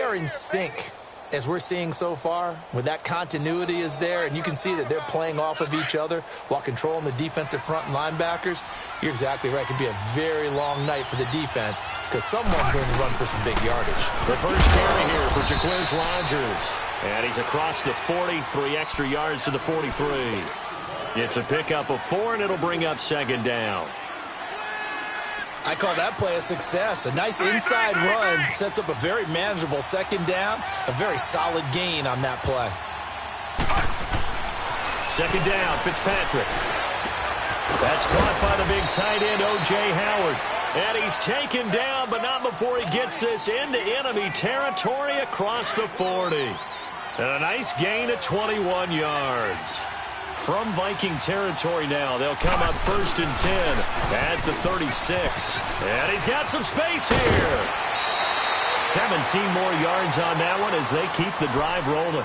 are in sync, as we're seeing so far, when that continuity is there, and you can see that they're playing off of each other while controlling the defensive front and linebackers, you're exactly right. It could be a very long night for the defense because someone's going to run for some big yardage. The first carry here for Jaquiz Rogers. And he's across the 40, 3 extra yards to the 43. It's a pickup of 4, and it'll bring up second down. I call that play a success. A nice inside run sets up a very manageable second down. A very solid gain on that play. Second down, Fitzpatrick. That's caught by the big tight end, O.J. Howard. And he's taken down, but not before he gets this into enemy territory across the 40. And a nice gain of 21 yards. From Viking territory now, they'll come up 1st and 10 at the 36. And he's got some space here. 17 more yards on that one as they keep the drive rolling.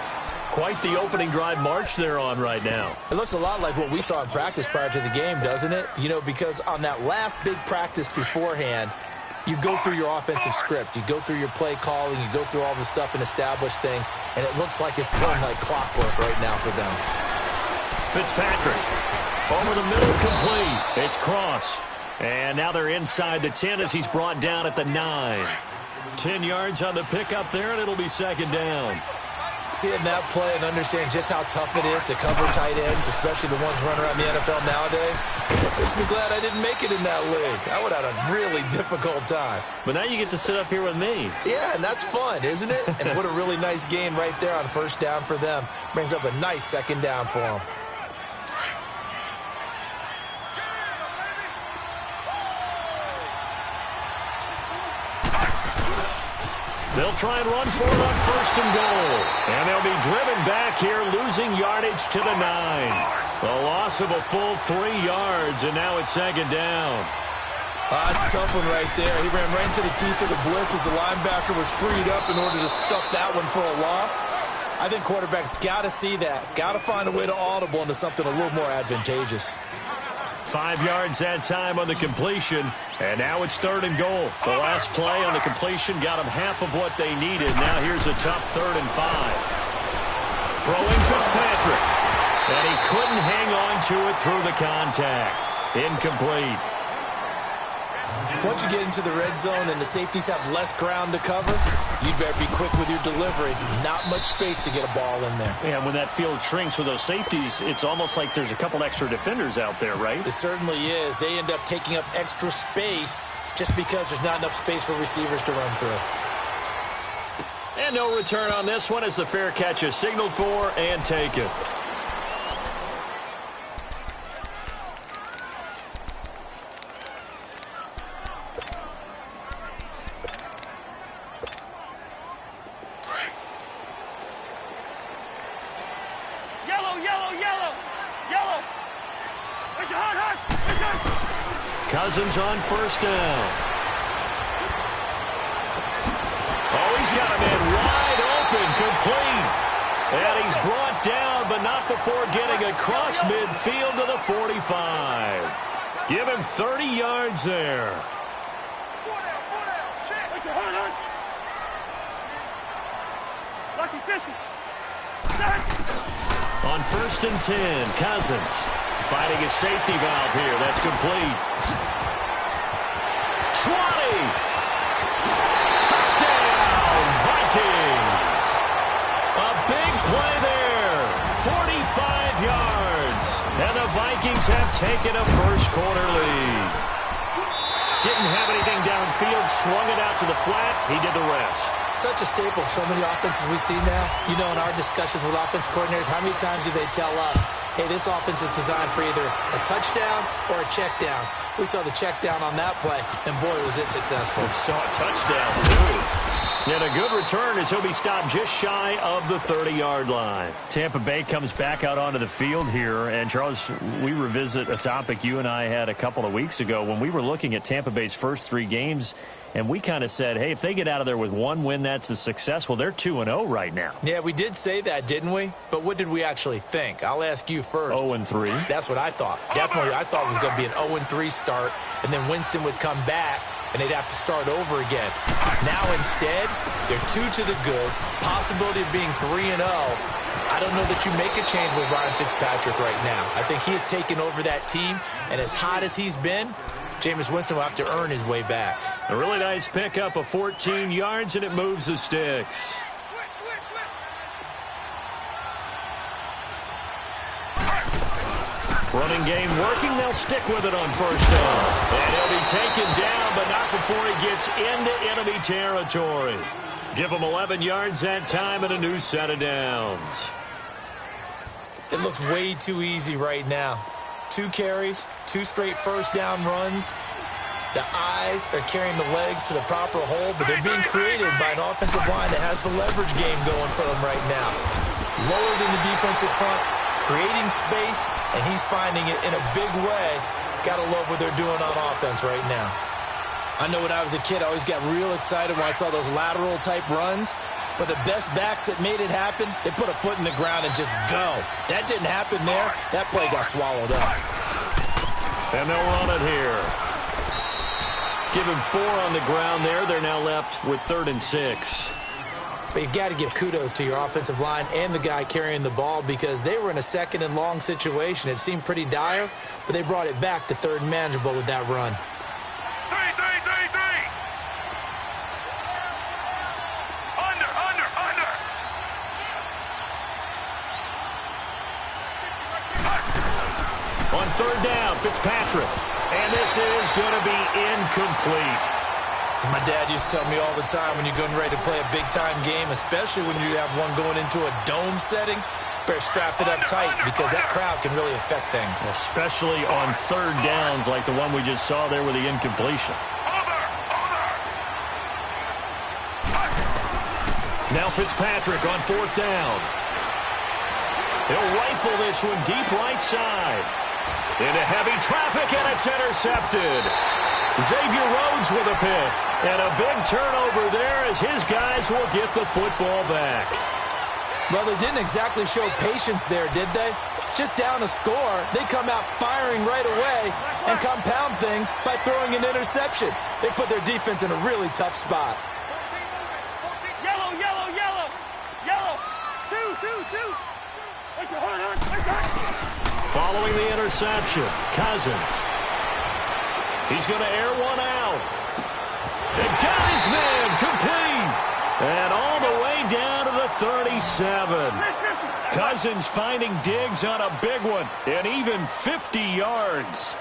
Quite the opening drive march they're on right now. It looks a lot like what we saw in practice prior to the game, doesn't it? You know, because on that last big practice beforehand, you go through your offensive script. You go through your play calling. You go through all the stuff and establish things. And it looks like it's going like clockwork right now for them. Fitzpatrick, over the middle, complete. It's Cross. And now they're inside the 10 as he's brought down at the 9. 10 yards on the pickup there, and it'll be second down. Seeing that play and understand just how tough it is to cover tight ends, especially the ones running around the NFL nowadays, makes me glad I didn't make it in that league. I would have had a really difficult time. But now you get to sit up here with me. Yeah, and that's fun, isn't it? And what a really nice gain right there on first down for them. Brings up a nice second down for them. They'll try and run for it on 1st and goal. And they'll be driven back here, losing yardage to the 9. A loss of a full 3 yards, and now it's second down. That's a tough one right there. He ran right into the teeth of the blitz as the linebacker was freed up in order to stuff that one for a loss. I think quarterbacks got to see that. Got to find a way to audible into something a little more advantageous. 5 yards that time on the completion, and now it's 3rd and goal. The last play on the completion got them half of what they needed. Now here's a tough 3rd and 5. Throwing Fitzpatrick, and he couldn't hang on to it through the contact. Incomplete. Once you get into the red zone and the safeties have less ground to cover, you'd better be quick with your delivery. Not much space to get a ball in there. And when that field shrinks with those safeties, it's almost like there's a couple extra defenders out there, right? It certainly is. They end up taking up extra space just because there's not enough space for receivers to run through. And no return on this one as the fair catch is signaled for and taken. Cousins on 1st down. Oh, he's got a man wide open, complete. And he's brought down, but not before getting across midfield to the 45. Give him 30 yards there. On 1st and 10, Cousins fighting a safety valve here. That's complete. 20. Touchdown, Vikings. A big play there. 45 yards. And the Vikings have taken a first-quarter lead. Didn't have anything downfield, swung it out to the flat. He did the rest. Such a staple of so many offenses we see now. You know, in our discussions with offense coordinators, how many times do they tell us, hey, this offense is designed for either a touchdown or a check down. We saw the check down on that play, and boy, was it successful. We saw a touchdown, too. And a good return as he'll be stopped just shy of the 30-yard line. Tampa Bay comes back out onto the field here. And, Charles, we revisit a topic you and I had a couple of weeks ago when we were looking at Tampa Bay's first 3 games. And we kind of said, hey, if they get out of there with 1 win, that's a success. Well, they're 2-0 right now. Yeah, we did say that, didn't we? But what did we actually think? I'll ask you first. 0-3. That's what I thought. Definitely, I thought it was going to be an 0-3 start, and then Winston would come back and they'd have to start over again. Now instead, they're 2 to the good, possibility of being 3-0. I don't know that you make a change with Ryan Fitzpatrick right now. I think he has taken over that team, and as hot as he's been, Jameis Winston will have to earn his way back. A really nice pickup of 14 yards, and it moves the sticks. Running game working. They'll stick with it on first down. And he'll be taken down, but not before he gets into enemy territory. Give him 11 yards that time and a new set of downs. It looks way too easy right now. 2 carries, 2 straight first down runs. The eyes are carrying the legs to the proper hole, but they're being created by an offensive line that has the leverage game going for them right now. Lowered in the defensive front, creating space, and he's finding it in a big way. Gotta love what they're doing on offense right now. I know when I was a kid, I always got real excited when I saw those lateral-type runs, but the best backs that made it happen, they put a foot in the ground and just go. That didn't happen there. That play got swallowed up. And they'll run it here. Give him 4 on the ground there. They're now left with 3rd and 6. But you've got to give kudos to your offensive line and the guy carrying the ball because they were in a 2nd and long situation. It seemed pretty dire, but they brought it back to 3rd and manageable with that run. 3. Under. On 3rd down, Fitzpatrick. And this is going to be incomplete. As my dad used to tell me all the time, when you're getting ready to play a big-time game, especially when you have one going into a dome setting, better strap it up tight because that crowd can really affect things. Especially on 3rd downs like the one we just saw there with the incompletion. Now Fitzpatrick on 4th down. He'll rifle this one deep right side. Into heavy traffic, and it's intercepted. Xavier Rhodes with a pick. And a big turnover there as his guys will get the football back. Well, they didn't exactly show patience there, did they? Just down a score, they come out firing right away and compound things by throwing an interception. They put their defense in a really tough spot. Yellow. 2. Following the interception, Cousins. He's going to air one out. And got his man complete. And all the way down to the 37. Cousins finding Diggs on a big one. And even 50 yards.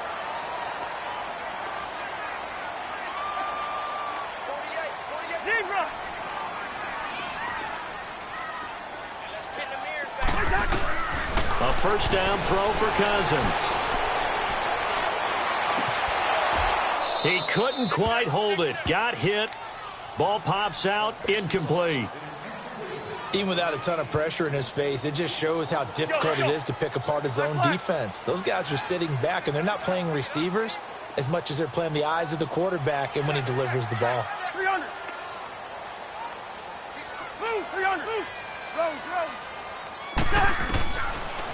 A first down throw for Cousins. He couldn't quite hold it. Got hit. Ball pops out. Incomplete. Even without a ton of pressure in his face, it just shows how difficult it is to pick apart his own defense. Those guys are sitting back, and they're not playing receivers as much as they're playing the eyes of the quarterback and when he delivers the ball. 300. Move, 300. Move. Rose.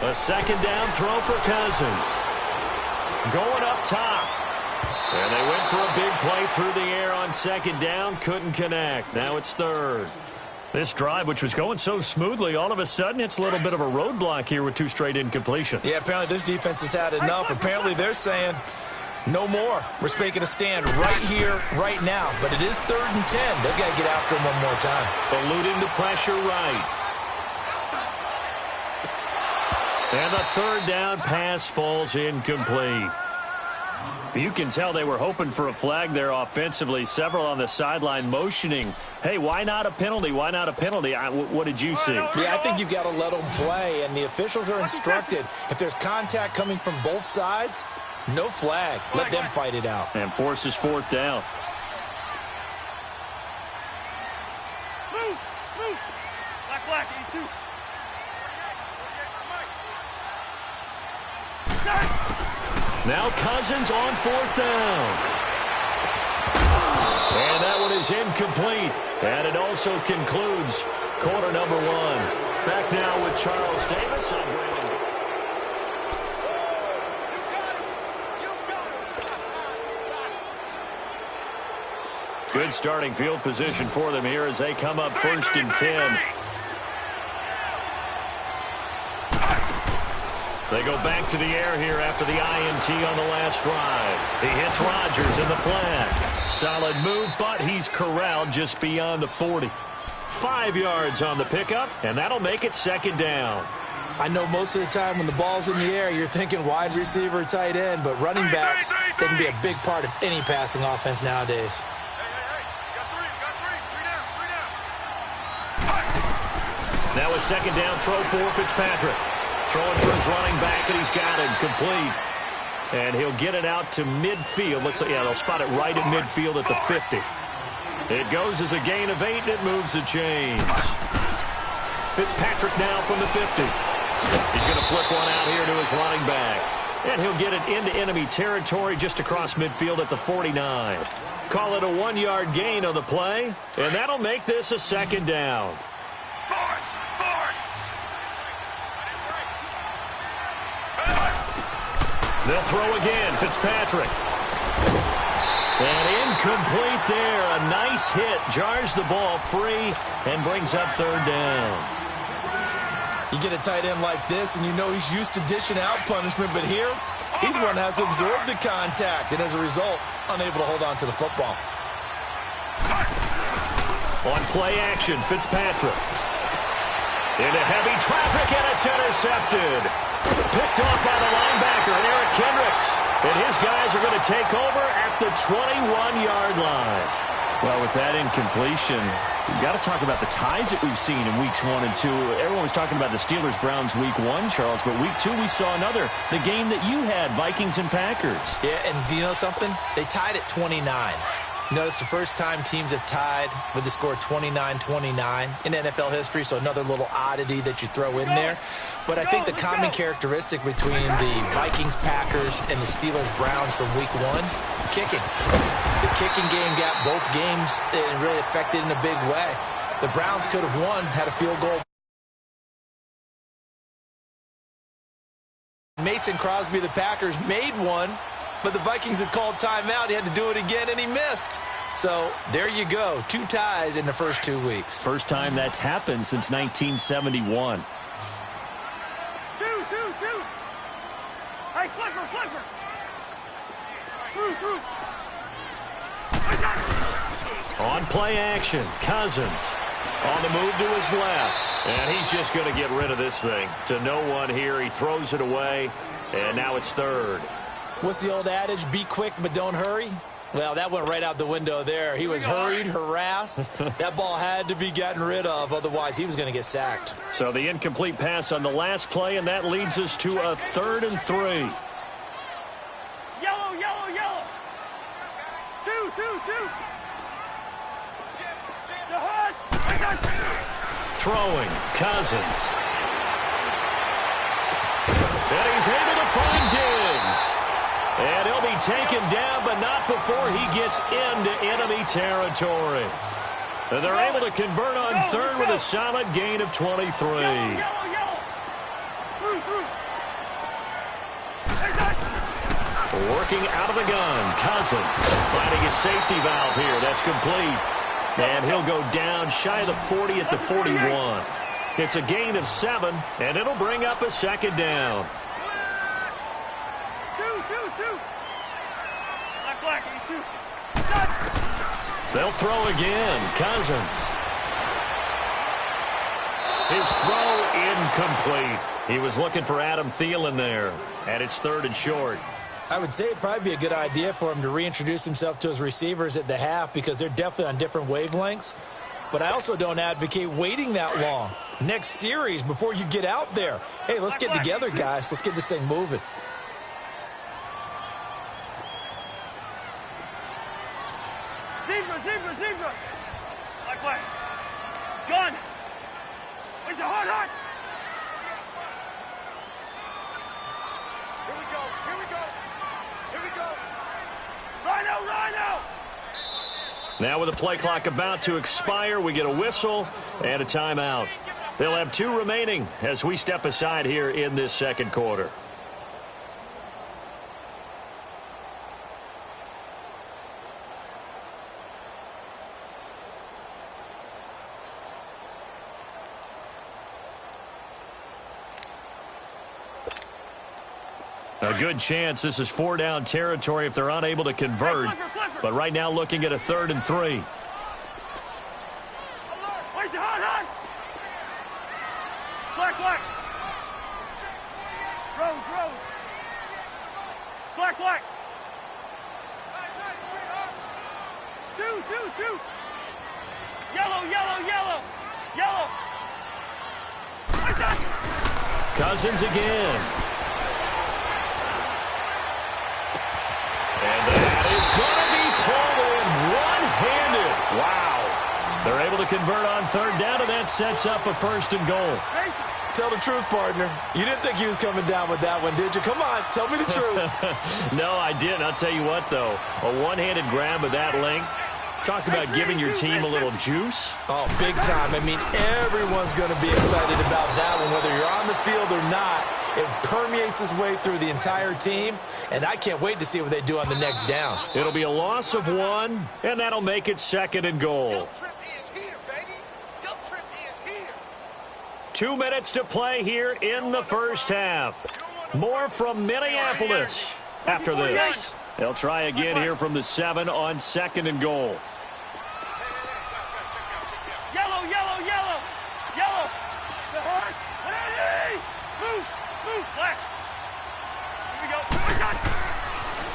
A second down throw for Cousins. Going up top. And they went for a big play through the air on 2nd down. Couldn't connect. Now it's 3rd. This drive, which was going so smoothly, all of a sudden it's a little bit of a roadblock here with 2 straight incompletions. Yeah, apparently this defense has had enough. Apparently they're saying no more. We're making a stand right here, right now. But it is 3rd and 10. They've got to get after him one more time. Eluding the pressure right. And the 3rd down pass falls incomplete. You can tell they were hoping for a flag there offensively. Several on the sideline motioning, hey, why not a penalty? Why not a penalty? What did you see? Yeah, I think you've got to let them play, and the officials are instructed. If there's contact coming from both sides, no flag. Let them fight it out. And forces 4th down. Move. Black, 82. Now Cousins on 4th down. And that one is incomplete. And it also concludes quarter number 1. Back now with Charles Davis. I'm Brandon. Good starting field position for them here as they come up 1st and 10. They go back to the air here after the INT on the last drive. He hits Rodgers in the flat. Solid move, but he's corralled just beyond the 40. 5 yards on the pickup, and that'll make it 2nd down. I know most of the time when the ball's in the air, you're thinking wide receiver, tight end, but running backs, they can be a big part of any passing offense nowadays. Now a 2nd down throw for Fitzpatrick. Throwing for his running back, and he's got him complete. And he'll get it out to midfield. They'll spot it right at midfield at the 50. It goes as a gain of 8, and it moves the chains. Fitzpatrick now from the 50. He's going to flip one out here to his running back. And he'll get it into enemy territory just across midfield at the 49. Call it a 1-yard gain on the play, and that'll make this a 2nd down. They'll throw again, Fitzpatrick. And incomplete there. A nice hit. Jars the ball free and brings up 3rd down. You get a tight end like this, and you know he's used to dishing out punishment, but here, he's the one that has to absorb the contact, and as a result, unable to hold on to the football. On play action, Fitzpatrick. Into heavy traffic, and it's intercepted. Picked off by the linebacker, Eric Kendricks. And his guys are going to take over at the 21-yard line. Well, with that incompletion, we've got to talk about the ties that we've seen in weeks 1 and 2. Everyone was talking about the Steelers-Browns week 1, Charles, but week 2 we saw another. The game that you had, Vikings and Packers. Yeah, and do you know something? They tied at 29. You know, it's the first time teams have tied with the score 29-29 in NFL history, so another little oddity that you throw in there. But I think the common characteristic between the Vikings, Packers, and the Steelers-Browns from week 1, kicking. The kicking game got both games and really affected in a big way. The Browns could have won, had a field goal. Mason Crosby, the Packers, made one, but the Vikings had called timeout. He had to do it again, and he missed. So there you go. 2 ties in the first 2 weeks. First time that's happened since 1971. Hey, flipper. On play action, Cousins on the move to his left. And he's just going to get rid of this thing. To no one here. He throws it away, and now it's 3rd. What's the old adage? Be quick, but don't hurry. Well, that went right out the window there. He was hurried, harassed. That ball had to be gotten rid of. Otherwise, he was going to get sacked. So the incomplete pass on the last play, and that leads us to a 3rd and 3. Yellow. 2. The hood. Throwing, Cousins. And he's able to find Diggs. And he'll be taken down, but not before he gets into enemy territory. And they're able to convert on 3rd with a solid gain of 23. Working out of the gun, Cousins finding his safety valve here. That's complete. And he'll go down shy of the 40 at the 41. It's a gain of 7, and it'll bring up a 2nd down. Black, 2. They'll throw again. Cousins. His throw incomplete. He was looking for Adam Thielen there. And it's 3rd and short. I would say it'd probably be a good idea for him to reintroduce himself to his receivers at the half because they're definitely on different wavelengths. But I also don't advocate waiting that long. Next series before you get out there. Hey, let's get together, guys. Let's get this thing moving. Zebra. Black. Gun. Is it hard? Here we go. Rhino. Now with the play clock about to expire, we get a whistle and a timeout. They'll have 2 remaining as we step aside here in this 2nd quarter. A good chance this is 4-down territory if they're unable to convert. But right now looking at a 3rd and 3. Where's the hot? Black. Rose. Black. Two. Yellow. Cousins again. And that is going to be pulled in one-handed. Wow. They're able to convert on 3rd down, and that sets up a 1st and goal. Tell the truth, partner. You didn't think he was coming down with that one, did you? Come on, tell me the truth. No, I didn't. I'll tell you what, though. A one-handed grab of that length. Talk about giving your team a little juice. Oh, big time. I mean, everyone's going to be excited about that one, whether you're on the field or not. It permeates its way through the entire team, and I can't wait to see what they do on the next down. It'll be a loss of 1, and that'll make it 2nd and goal. 2 minutes to play here in the first half. More from Minneapolis after this. They'll try again here from the 7 on 2nd and goal. Yellow. The horse. Hey! Move, Black. Here we go.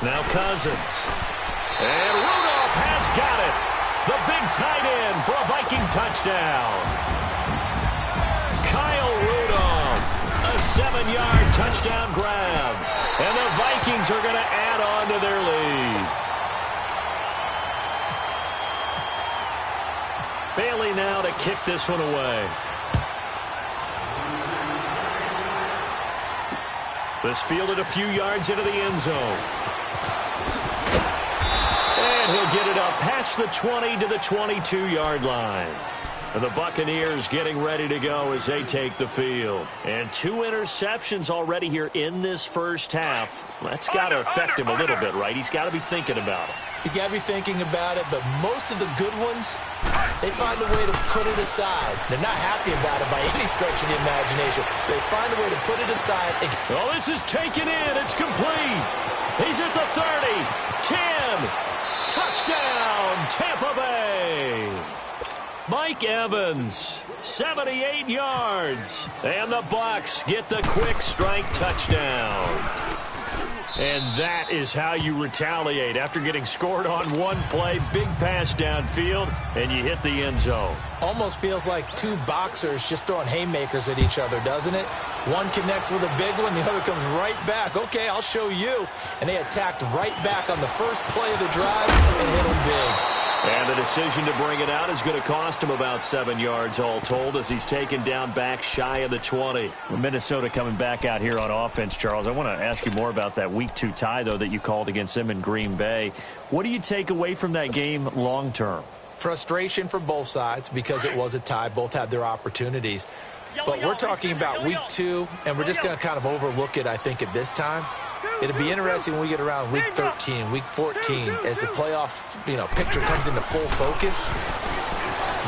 Now Cousins. And Rudolph has got it. The big tight end for a Viking touchdown. Kyle Rudolph, a 7-yard touchdown grab. And the Vikings are going to add on to their lead. Bailey now to kick this one away. This fielded a few yards into the end zone. And he'll get it up past the 20 to the 22-yard line. And the Buccaneers getting ready to go as they take the field. And 2 interceptions already here in this first half. That's got to affect him a little bit, right? He's got to be thinking about it. He's got to be thinking about it, but most of the good ones, they find a way to put it aside. They're not happy about it by any stretch of the imagination. They find a way to put it aside. Well, this is taken in. It's complete. He's at the 30, 10. Touchdown, Tampa Bay. Mike Evans, 78 yards. And the Bucs get the quick strike touchdown. And that is how you retaliate after getting scored on one play. Big pass downfield, and you hit the end zone. Almost feels like 2 boxers just throwing haymakers at each other, doesn't it? One connects with a big one, the other comes right back. Okay, I'll show you. And they attacked right back on the first play of the drive and hit him big. And the decision to bring it out is going to cost him about 7 yards all told as he's taken down back shy of the 20. Minnesota coming back out here on offense, Charles. I want to ask you more about that Week 2 tie, though, that you called against them in Green Bay. What do you take away from that game long term? Frustration for both sides because it was a tie. Both had their opportunities. But we're talking about Week 2, and we're just going to kind of overlook it, I think, at this time. It'll be interesting when we get around Week 13, Week 14, as the playoff, picture comes into full focus,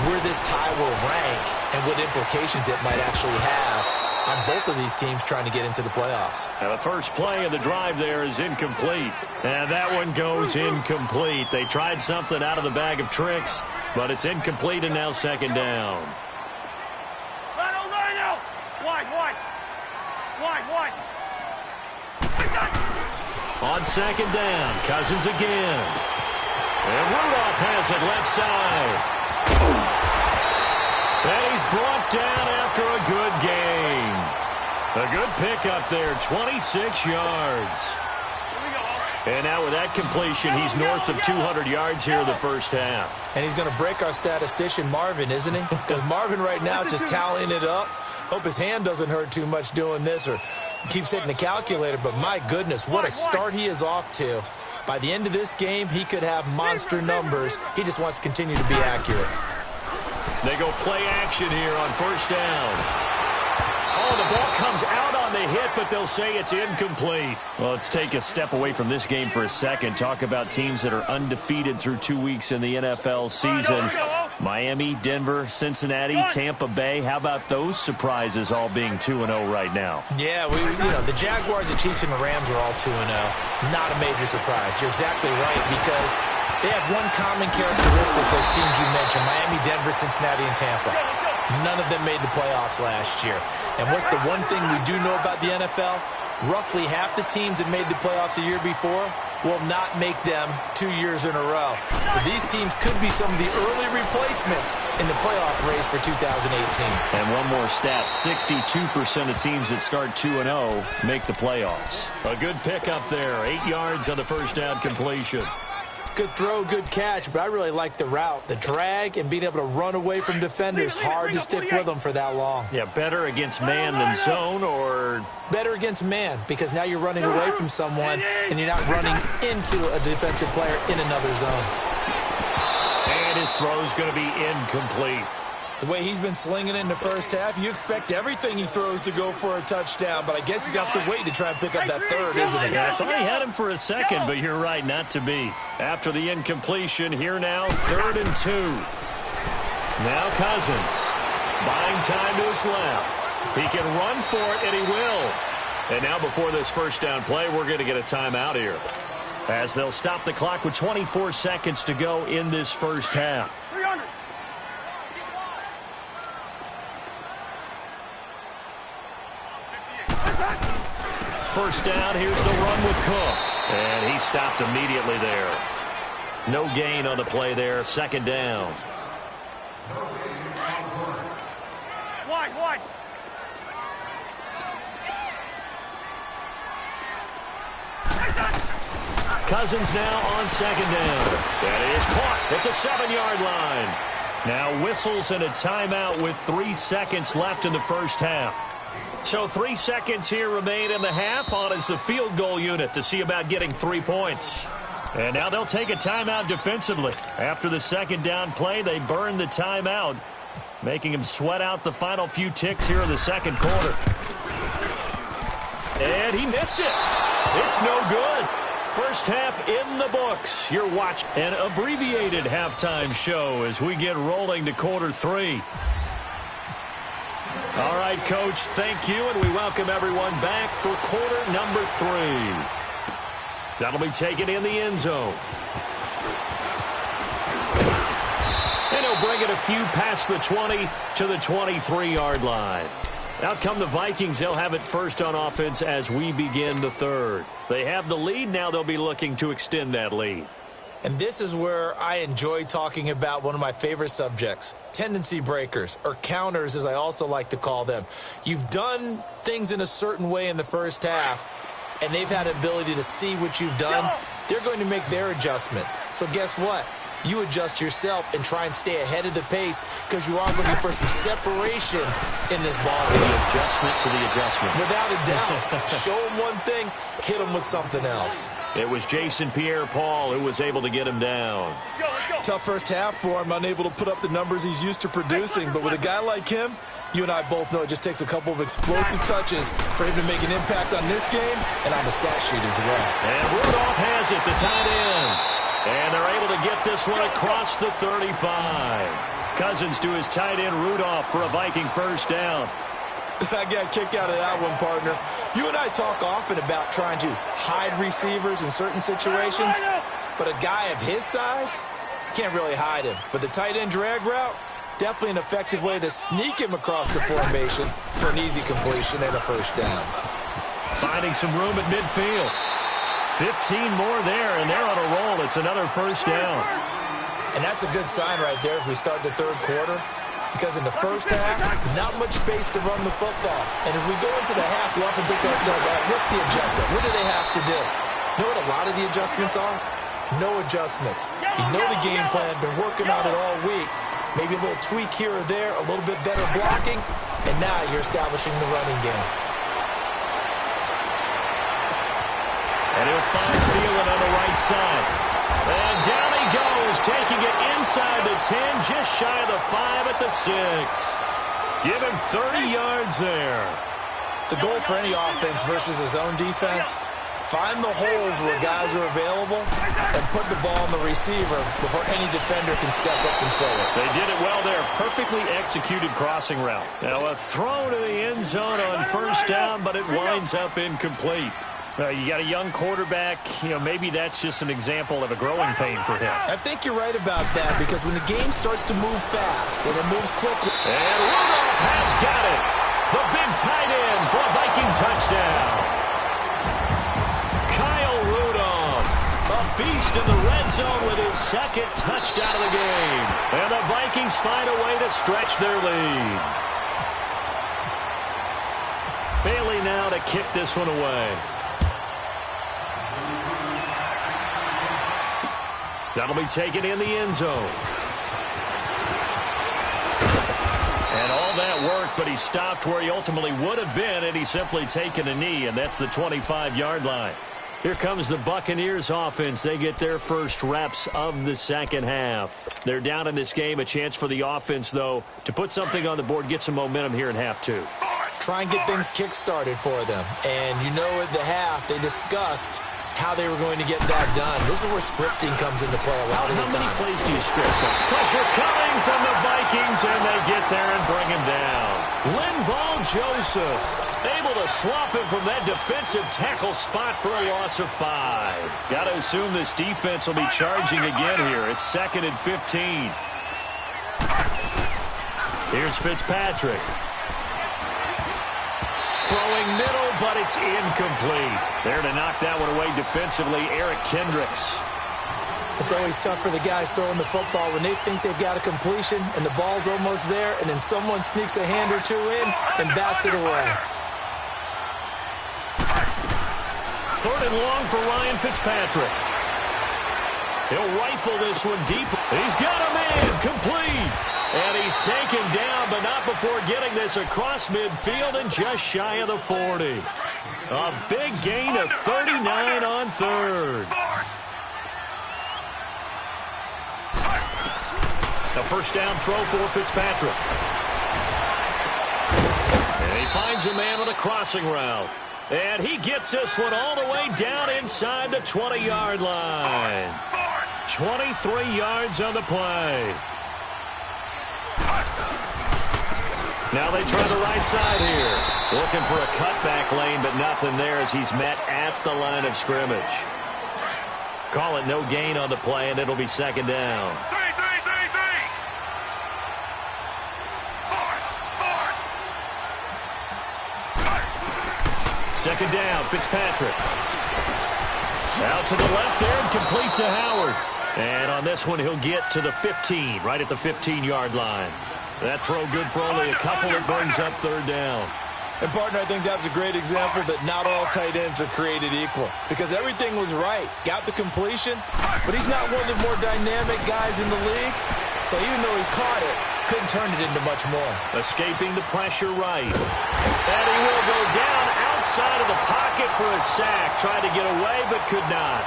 where this tie will rank and what implications it might actually have on both of these teams trying to get into the playoffs. And the first play of the drive there is incomplete. And that one goes incomplete. They tried something out of the bag of tricks, but it's incomplete and now 2nd down. Rhino! Wide! On 2nd down, Cousins again. And Rudolph has it left side. And he's brought down after a good gain. A good pickup there, 26 yards. And now with that completion, he's north of 200 yards here in the first half. And he's going to break our statistician, Marvin, isn't he? Because Marvin right now is just tallying it up. Hope his hand doesn't hurt too much doing this or keeps hitting the calculator. But my goodness, what a start he is off to. By the end of this game, he could have monster numbers. He just wants to continue to be accurate. They go play action here on 1st down. Oh, the ball comes out on the hit, but they'll say it's incomplete. Well, let's take a step away from this game for a second. Talk about teams that are undefeated through 2 weeks in the NFL season. Miami, Denver, Cincinnati, Tampa Bay. How about those surprises all being 2-0 right now? Yeah, the Jaguars, the Chiefs, and the Rams are all 2-0. Not a major surprise. You're exactly right, because they have one common characteristic, those teams you mentioned, Miami, Denver, Cincinnati, and Tampa. None of them made the playoffs last year. And what's the one thing we do know about the NFL? Roughly half the teams that made the playoffs a year before will not make them 2 years in a row. So these teams could be some of the early replacements in the playoff race for 2018. And one more stat, 62% of teams that start 2-0 make the playoffs. A good pickup there, 8 yards on the first down completion. Good throw, good catch, but I really like the route. The drag and being able to run away from defenders. Hard to stick with them for that long. Yeah, better against man than zone, or better against man, because now you're running away from someone and you're not running into a defensive player in another zone. And his throw's going to be incomplete. The way he's been slinging it in the first half, you expect everything he throws to go for a touchdown, but I guess he's going to have to wait to try and pick up that third, isn't he? Yeah, I thought he had him for a second, but you're right, not to be. After the incompletion, here now, 3rd and 2. Now Cousins, buying time to his left. He can run for it, and he will. And now before this first down play, we're going to get a timeout here, as they'll stop the clock with 24 seconds to go in this first half. First down, here's the run with Cook. And he stopped immediately there. No gain on the play there, 2nd down. Wide. Cousins now on 2nd down. That is caught at the 7-yard line. Now whistles and a timeout with 3 seconds left in the first half. So 3 seconds here remain in the half. On is the field goal unit to see about getting 3 points. And now they'll take a timeout defensively. After the 2nd down play, they burn the timeout, making him sweat out the final few ticks here in the 2nd quarter. And he missed it. It's no good. First half in the books. You're watching an abbreviated halftime show as we get rolling to quarter 3. All right, Coach, thank you, and we welcome everyone back for quarter number 3. That'll be taken in the end zone. And he'll bring it a few past the 20 to the 23-yard line. Out come the Vikings. They'll have it first on offense as we begin the 3rd. They have the lead. Now they'll be looking to extend that lead. And this is where I enjoy talking about one of my favorite subjects, tendency breakers, or counters, as I also like to call them. You've done things in a certain way in the first half, and they've had the ability to see what you've done. They're going to make their adjustments. So guess what? You adjust yourself and try and stay ahead of the pace, because you are looking for some separation in this ball game. The adjustment to the adjustment. Without a doubt. Show them one thing, hit them with something else. It was Jason Pierre-Paul who was able to get him down. Tough first half for him, unable to put up the numbers he's used to producing. But with a guy like him, you and I both know it just takes a couple of explosive touches for him to make an impact on this game and on the stat sheet as well. And Rudolph has it, the tight end. And they're able to get this one across the 35. Cousins to his tight end, Rudolph, for a Viking first down. I got a kick out of that one, partner. You and I talk often about trying to hide receivers in certain situations, but a guy of his size can't really hide him. But the tight end drag route, definitely an effective way to sneak him across the formation for an easy completion and a first down. Finding some room at midfield. 15 more there, and they're on a roll. It's another first down. And that's a good sign right there as we start the 3rd quarter. Because in the first half, not much space to run the football. And as we go into the half, we often think to ourselves, all right, what's the adjustment? What do they have to do? You know what a lot of the adjustments are? No adjustments. You know the game plan, been working on it all week. Maybe a little tweak here or there, a little bit better blocking, and now you're establishing the running game. And he'll find Thielen on the right side. And down he goes, taking it inside the 10, just shy of the 5 at the 6. Give him 30 yards there. The goal for any offense versus his own defense, Find the holes where guys are available and put the ball on the receiver before any defender can step up and fill it. They did it well there. Perfectly executed crossing route. Now a throw to the end zone on first down, but it winds up incomplete. You got a young quarterback. Maybe that's just an example of a growing pain for him. I think you're right about that, because when the game starts to move fast and it moves quickly. And Rudolph has got it. The big tight end for a Viking touchdown. Kyle Rudolph, a beast in the red zone with his second touchdown of the game. And the Vikings find a way to stretch their lead. Bailey now to kick this one away. That'll be taken in the end zone. And all that work, but he stopped where he ultimately would have been, and he's simply taken a knee, and that's the 25-yard line. Here comes the Buccaneers offense. They get their first reps of the second half. They're down in this game. A chance for the offense, though, to put something on the board, get some momentum here in half two. Try and get things kick-started for them. And at the half, they discussed how they were going to get that done. This is where scripting comes into play a lot of the time. How many plays do you script? Pressure coming from the Vikings, and they get there and bring him down. Linval Joseph able to swap him from that defensive tackle spot for a loss of 5. Got to assume this defense will be charging again here. It's 2nd and 15. Here's Fitzpatrick. Throwing middle, but it's incomplete. There to knock that one away defensively, Eric Kendricks. It's always tough for the guys throwing the football when they think they've got a completion and the ball's almost there, and then someone sneaks a hand or two in and bats it away. 3rd and long for Ryan Fitzpatrick. He'll rifle this one deep. He's got a man, complete. And he's taken down, but not before getting this across midfield and just shy of the 40. A big gain of 39 on 3rd. A first down throw for Fitzpatrick. And he finds a man on a crossing route. And he gets this one all the way down inside the 20-yard line. 23 yards on the play. Now they try the right side here. Looking for a cutback lane, but nothing there as he's met at the line of scrimmage. Call it no gain on the play, and it'll be 2nd down. 3. Force. 2nd down, Fitzpatrick. Out to the left there and complete to Howard. And on this one, he'll get to the 15, right at the 15-yard line. That throw good for only a couple. It brings up 3rd down. And, partner, I think that's a great example that not all tight ends are created equal, because everything was right. Got the completion, but he's not one of the more dynamic guys in the league. So even though he caught it, couldn't turn it into much more. Escaping the pressure right. And he will go down outside of the pocket for a sack. Tried to get away, but could not.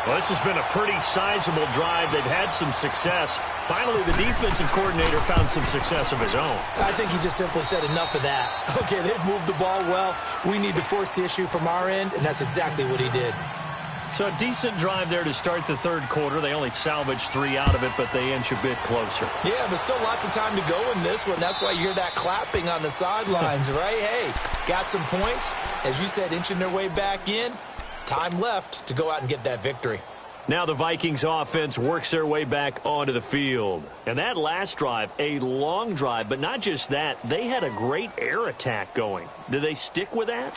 Well, this has been a pretty sizable drive. They've had some success. Finally, the defensive coordinator found some success of his own. I think he just simply said enough of that. Okay, they've moved the ball well. We need to force the issue from our end, and that's exactly what he did. So a decent drive there to start the 3rd quarter. They only salvaged 3 out of it, but they inch a bit closer. Yeah, but still lots of time to go in this one. That's why you hear that clapping on the sidelines, right? Hey, got some points. As you said, inching their way back in. Time left to go out and get that victory. Now the Vikings offense works their way back onto the field. And that last drive, a long drive, but not just that. They had a great air attack going. Do they stick with that?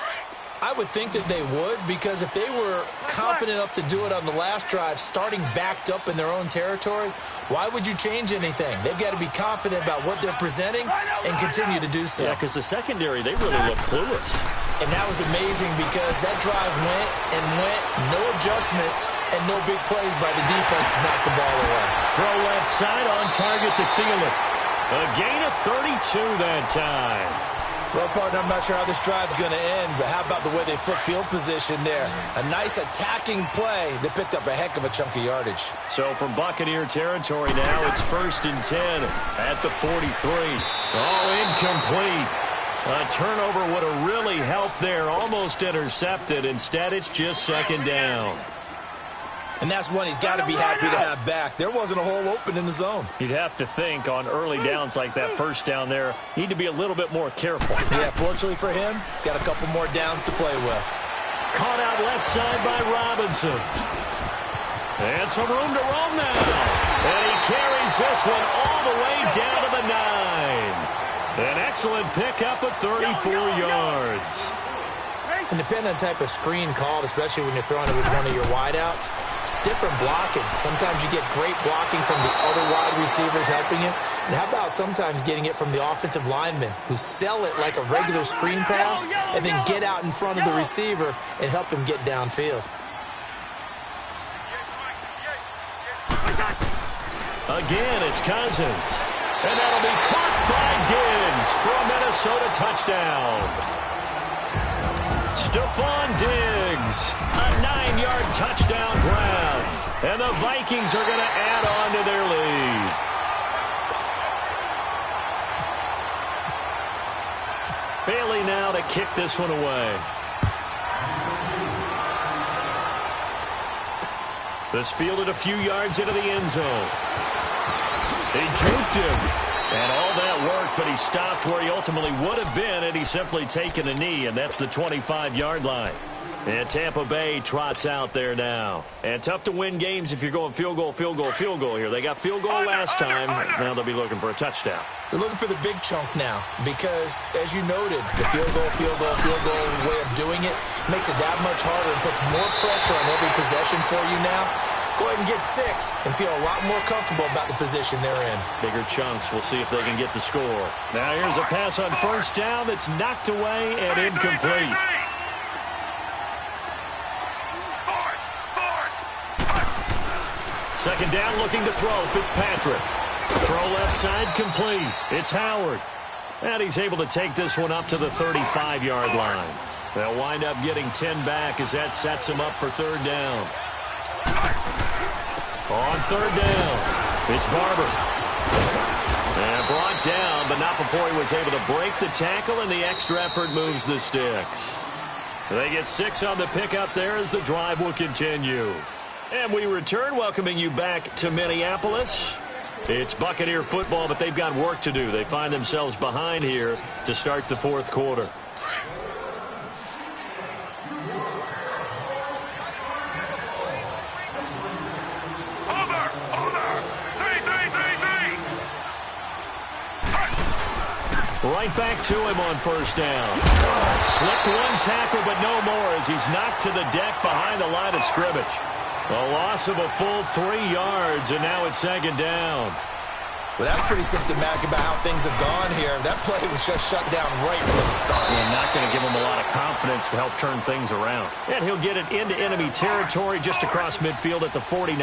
I would think that they would, because if they were competent enough to do it on the last drive, starting backed up in their own territory, why would you change anything? They've got to be confident about what they're presenting and continue to do so. Yeah, because the secondary, they really look clueless. And that was amazing because that drive went and went, no adjustments, and no big plays by the defense to knock the ball away. Throw left side on target to Thielen. A gain of 32 that time. Well, partner, I'm not sure how this drive's going to end, but how about the way they flip field position there? A nice attacking play that picked up a heck of a chunk of yardage. So from Buccaneer territory now, it's 1st and 10 at the 43. Oh, incomplete. A turnover would have really helped there. Almost intercepted. Instead, it's just second down. And that's one he's got to be happy to have back. There wasn't a hole open in the zone. You'd have to think on early downs like that first down there, need to be a little bit more careful. Yeah, fortunately for him, got a couple more downs to play with. Caught out left side by Robinson. And some room to roam now. And he carries this one all the way down to the 9. An excellent pickup of 34 yards. And depending on the type of screen called, especially when you're throwing it with one of your wideouts, it's different blocking. Sometimes you get great blocking from the other wide receivers helping you. And how about sometimes getting it from the offensive linemen who sell it like a regular screen pass and then get out in front of the receiver and help him get downfield. Again, it's Cousins. And that'll be caught by Diggs for a Minnesota touchdown. Stephon Diggs, a 9-yard touchdown grab. And the Vikings are going to add on to their lead. Bailey now to kick this one away. This fielded a few yards into the end zone. He juked him. And all that worked, but he stopped where he ultimately would have been had he simply taken a knee, and that's the 25-yard line. And Tampa Bay trots out there now. And tough to win games if you're going field goal, field goal, field goal here. They got field goal last time. Now they'll be looking for a touchdown. They're looking for the big chunk now because, as you noted, the field goal way of doing it makes it that much harder and puts more pressure on every possession for you now. Go ahead and get 6 and feel a lot more comfortable about the position they're in. Bigger chunks. We'll see if they can get the score. Now here's a pass on first down that's knocked away and incomplete. Second down, looking to throw. Fitzpatrick. Throw left side, complete. It's Howard. And he's able to take this one up to the 35-yard line. They'll wind up getting 10 back as that sets him up for third down. On third down, it's Barber. And brought down, but not before he was able to break the tackle, and the extra effort moves the sticks. They get 6 on the pickup there as the drive will continue. And we return, welcoming you back to Minneapolis. It's Buccaneer football, but they've got work to do. They find themselves behind here to start the fourth quarter. Right back to him on first down. Slipped one tackle, but no more as he's knocked to the deck behind the line of scrimmage. A loss of a full 3 yards, and now it's second down. Well, that's pretty symptomatic about how things have gone here. That play was just shut down right from the start. And not going to give him a lot of confidence to help turn things around. And he'll get it into enemy territory just across midfield at the 49.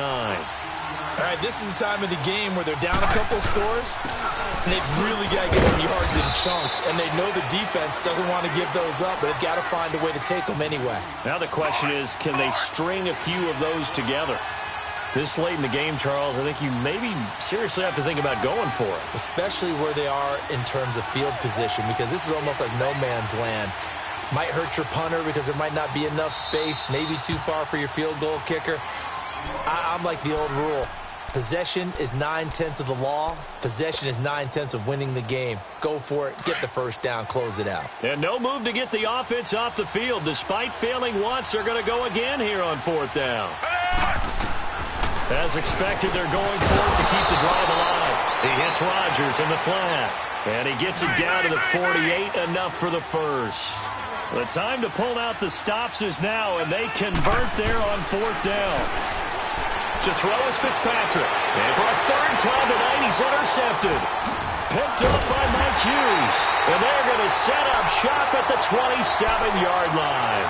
All right, this is the time of the game where they're down a couple scores, and they've really got to get some yards in chunks, and they know the defense doesn't want to give those up, but they've got to find a way to take them anyway. Now the question is, can they string a few of those together? This late in the game, Charles, I think you maybe seriously have to think about going for it. Especially where they are in terms of field position, because this is almost like no man's land. Might hurt your punter because there might not be enough space, maybe too far for your field goal kicker. I'm like the old rule. Possession is 9/10 of the law. Possession is 9/10 of winning the game. Go for it. Get the first down. Close it out. And no move to get the offense off the field. Despite failing once, they're going to go again here on fourth down. As expected, they're going for it to keep the drive alive. He hits Rodgers in the flat. And he gets it down to the 48, enough for the first. The time to pull out the stops is now, and they convert there on fourth down. To throw is Fitzpatrick. And for a third time tonight, he's intercepted. Picked up by Mike Hughes. And they're going to set up shop at the 27-yard line.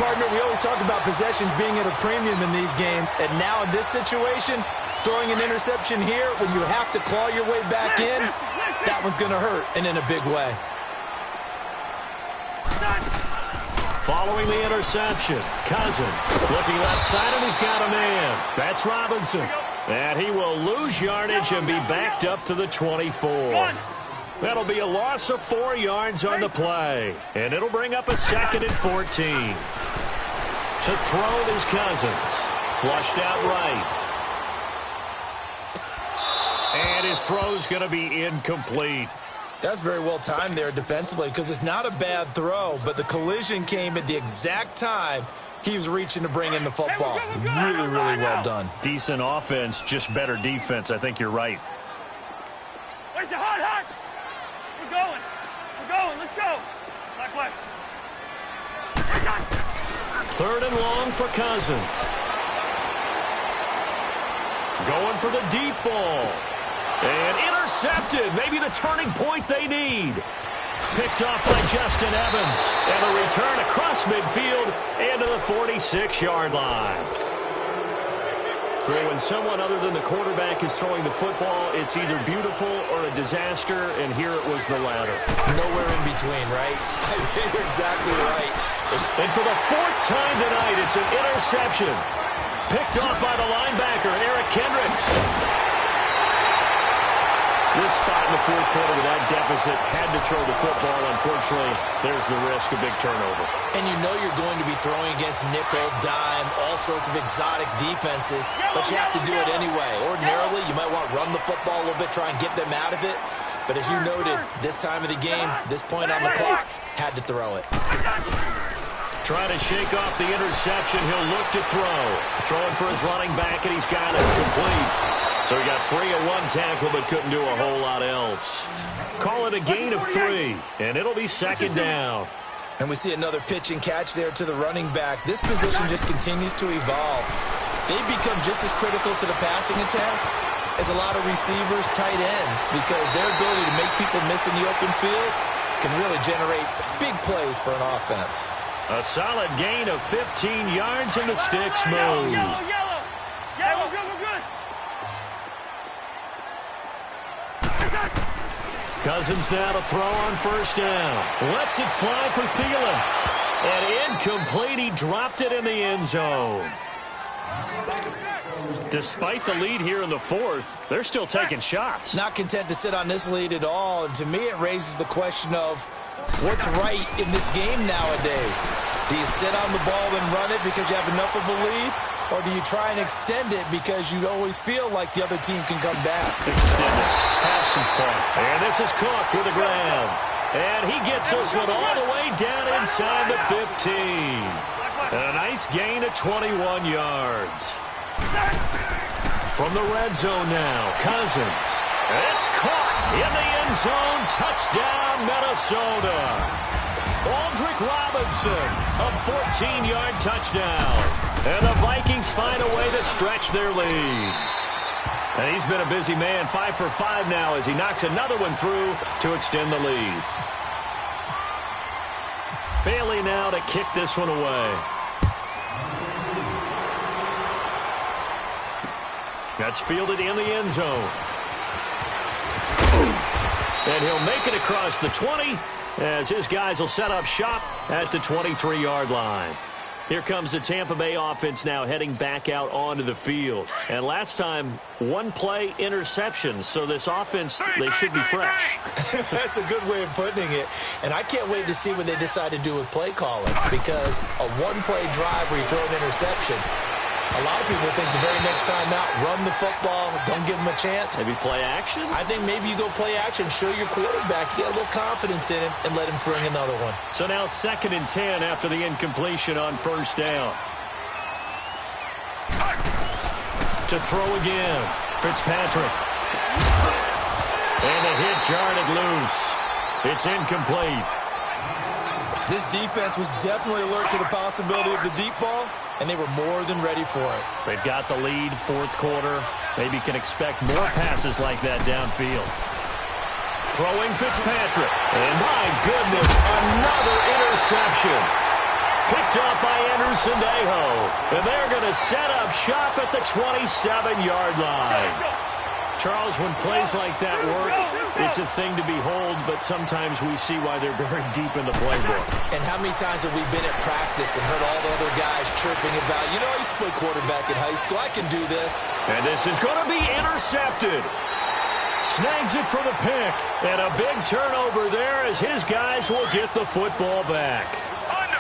Partner, we always talk about possessions being at a premium in these games. And now in this situation, throwing an interception here when you have to claw your way back in, that one's going to hurt, and in a big way. Following the interception, Cousins looking left side, and he's got a man. That's Robinson. And he will lose yardage and be backed up to the 24. That'll be a loss of 4 yards on the play. And it'll bring up a 2nd and 14. To throw is Cousins. Flushed out right. And his throw's going to be incomplete. That's very well timed there defensively because it's not a bad throw, but the collision came at the exact time he was reaching to bring in the football. Really, really well done. Decent offense, just better defense. I think you're right. Where's the hot? We're going. Let's go. Black. 3rd and long for Cousins. Going for the deep ball. And intercepted. Maybe the turning point they need. Picked off by Justin Evans. And a return across midfield into the 46-yard line. Well, when someone other than the quarterback is throwing the football, it's either beautiful or a disaster, and here it was the latter. Nowhere in between, right? I think you're exactly right. And for the 4th time tonight, it's an interception. Picked off by the linebacker, Eric Kendricks. This spot in the 4th quarter with that deficit had to throw the football. Unfortunately, there's the risk of big turnover. And you know you're going to be throwing against nickel, dime, all sorts of exotic defenses, but you have to do it anyway. Ordinarily, you might want to run the football a little bit, try and get them out of it. But as you noted, this time of the game, this point on the clock, had to throw it. Trying to shake off the interception. He'll look to throw. Throwing for his running back, and he's got it complete. So he got free of 1 tackle, but couldn't do a whole lot else. Call it a gain of 3, and it'll be 2nd down. And we see another pitch and catch there to the running back. This position just continues to evolve. They become just as critical to the passing attack as a lot of receivers, tight ends, because their ability to make people miss in the open field can really generate big plays for an offense. A solid gain of 15 yards, and the sticks move. Yellow, good. Cousins now to throw on 1st down. Lets it fly for Thielen. And incomplete. He dropped it in the end zone. Despite the lead here in the 4th, they're still taking shots. Not content to sit on this lead at all. And to me, it raises the question of what's right in this game nowadays. Do you sit on the ball and run it because you have enough of a lead? Or do you try and extend it because you always feel like the other team can come back? Extend it. Have some fun. And this is Cook with a grab. And he gets this one all the way down inside the 15. And a nice gain of 21 yards. From the red zone now, Cousins. It's caught in the end zone. Touchdown, Minnesota. Aldrick Robinson, a 14-yard touchdown. And the Vikings find a way to stretch their lead. And he's been a busy man, 5 for 5 now as he knocks another one through to extend the lead. Bailey now to kick this one away. That's fielded in the end zone. And he'll make it across the 20 as his guys will set up shop at the 23-yard line. Here comes the Tampa Bay offense now heading back out onto the field. And last time, 1 play interceptions. So this offense, they should be fresh. That's a good way of putting it. And I can't wait to see what they decide to do with play calling. Because a 1-play drive where you throw an interception, a lot of people think the very next time out, run the football, don't give them a chance. Maybe play action? I think maybe you go play action, show your quarterback, get a little confidence in him, and let him bring another one. So now 2nd and 10 after the incompletion on 1st down. To throw again, Fitzpatrick. And a hit jarred it loose. It's incomplete. This defense was definitely alert to the possibility of the deep ball, and they were more than ready for it. They've got the lead, 4th quarter. Maybe can expect more passes like that downfield. Throwing Fitzpatrick. And my goodness, another interception. Picked up by Anderson Aho. And they're going to set up shop at the 27-yard line. Charles, when plays like that work, it's a thing to behold, but sometimes we see why they're buried deep in the playbook. And how many times have we been at practice and heard all the other guys chirping about, you know, I used to play quarterback in high school, I can do this. And this is going to be intercepted. Snags it for the pick. And a big turnover there as his guys will get the football back. Under.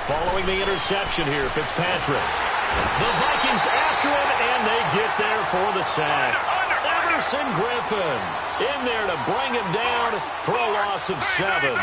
Following the interception here, Fitzpatrick. The Vikings after him, and they get there for the sack. Everson Griffin in there to bring him down for a loss of 7.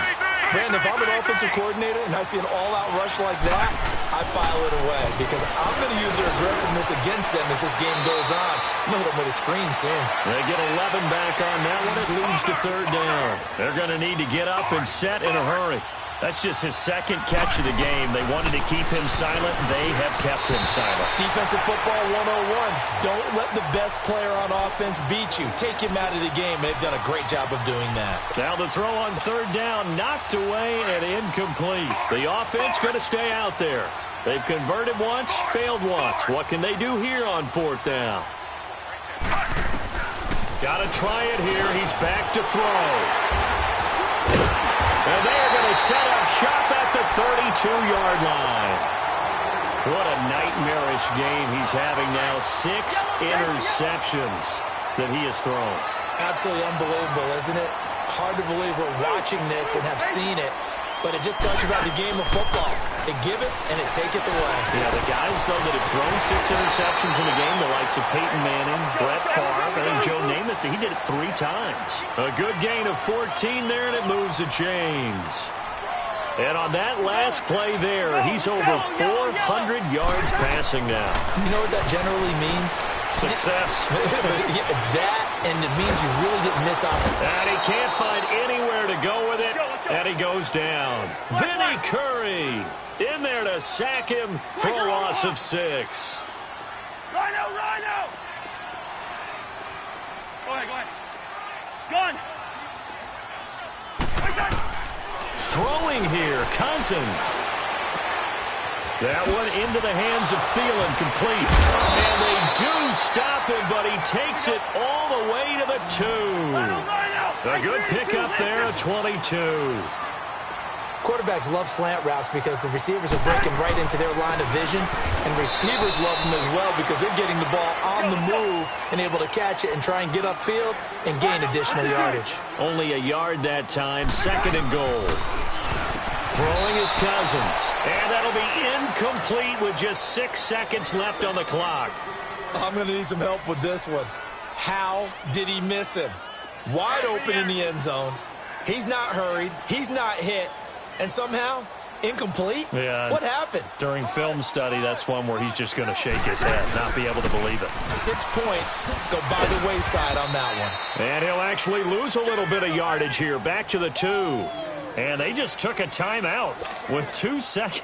Brandon, if I'm an offensive coordinator and I see an all-out rush like that, I file it away because I'm going to use their aggressiveness against them as this game goes on. I'm going to hit them with a screen soon. They get 11 back on that one. It leads to 3rd down. They're going to need to get up and set in a hurry. That's just his 2nd catch of the game. They wanted to keep him silent. They have kept him silent. Defensive football 101. Don't let the best player on offense beat you. Take him out of the game. They've done a great job of doing that. Now the throw on 3rd down, knocked away and incomplete. The offense going to stay out there. They've converted once, failed once. What can they do here on 4th down? Got to try it here. He's back to throw. And they're going to set up shop at the 32-yard line. What a nightmarish game he's having now. 6 interceptions that he has thrown. Absolutely unbelievable, isn't it? Hard to believe we're watching this and have seen it, but it just tells you about the game of football. It giveth and it taketh away. Yeah, the guys, though, that have thrown 6 interceptions in a game, the likes of Peyton Manning, Brett Favre, and Joe Namath, he did it 3 times. A good gain of 14 there, and it moves the chains. And on that last play there, he's over 400 yards passing now. You know what that generally means? Success. That, and it means you really didn't miss out. And he can't find anywhere to go with it, and he goes down. Vinny Curry in there to sack him for a loss of 6. Rhino! Go ahead. Gun! Throwing here, Cousins. That one into the hands of Thielen, complete. And they do stop him, but he takes it all the way to the 2. A good pickup there at 22. Quarterbacks love slant routes because the receivers are breaking right into their line of vision, and receivers love them as well because they're getting the ball on the move and able to catch it and try and get upfield and gain additional yardage. Only a yard that time, 2nd and goal. Throwing his Cousins, and that'll be incomplete with just 6 seconds left on the clock. I'm going to need some help with this one. How did he miss him? Wide open in the end zone. He's not hurried. He's not hit. And somehow, incomplete? Yeah. What happened? During film study, that's one where he's just going to shake his head, not be able to believe it. 6 points go by the wayside on that one. And he'll actually lose a little bit of yardage here, back to the 2. And they just took a timeout with 2 seconds.